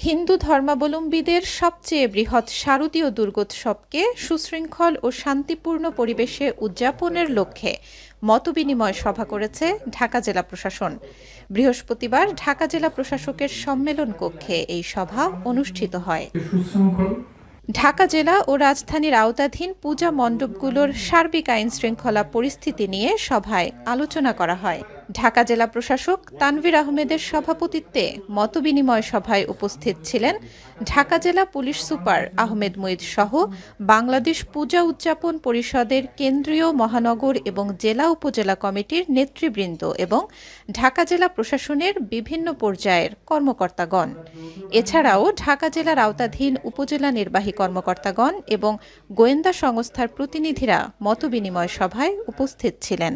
হিন্দু ধর্মাবলম্বীদের সবচেয়ে বৃহৎ শারদীয় দুর্গোৎসবকে সুশৃঙ্খল ও শান্তিপূর্ণ পরিবেশে উদযাপনের লক্ষ্যে মতবিনিময় সভা করেছে ঢাকা জেলা প্রশাসন। বৃহস্পতিবার ঢাকা জেলা প্রশাসকের সম্মেলন কক্ষে এই সভা অনুষ্ঠিত হয়। ঢাকা জেলা ও রাজধানীর আওতাধীন পূজা মণ্ডপগুলোর সার্বিক আইন শৃঙ্খলা পরিস্থিতি নিয়ে সভায় আলোচনা করা হয়। ঢাকা জেলা প্রশাসক তানভীর আহমেদের সভাপতিত্বে মতবিনিময় সভায় উপস্থিত ছিলেন ঢাকা জেলা পুলিশ সুপার আহমেদ মুঈদ সহ বাংলাদেশ পূজা উদযাপন পরিষদের কেন্দ্রীয়, মহানগর এবং জেলা উপজেলা কমিটির নেতৃবৃন্দ এবং ঢাকা জেলা প্রশাসনের বিভিন্ন পর্যায়ের কর্মকর্তাগণ। এছাড়াও ঢাকা জেলার আওতাধীন উপজেলা নির্বাহী কর্মকর্তাগণ এবং গোয়েন্দা সংস্থার প্রতিনিধিরা মতবিনিময় সভায় উপস্থিত ছিলেন।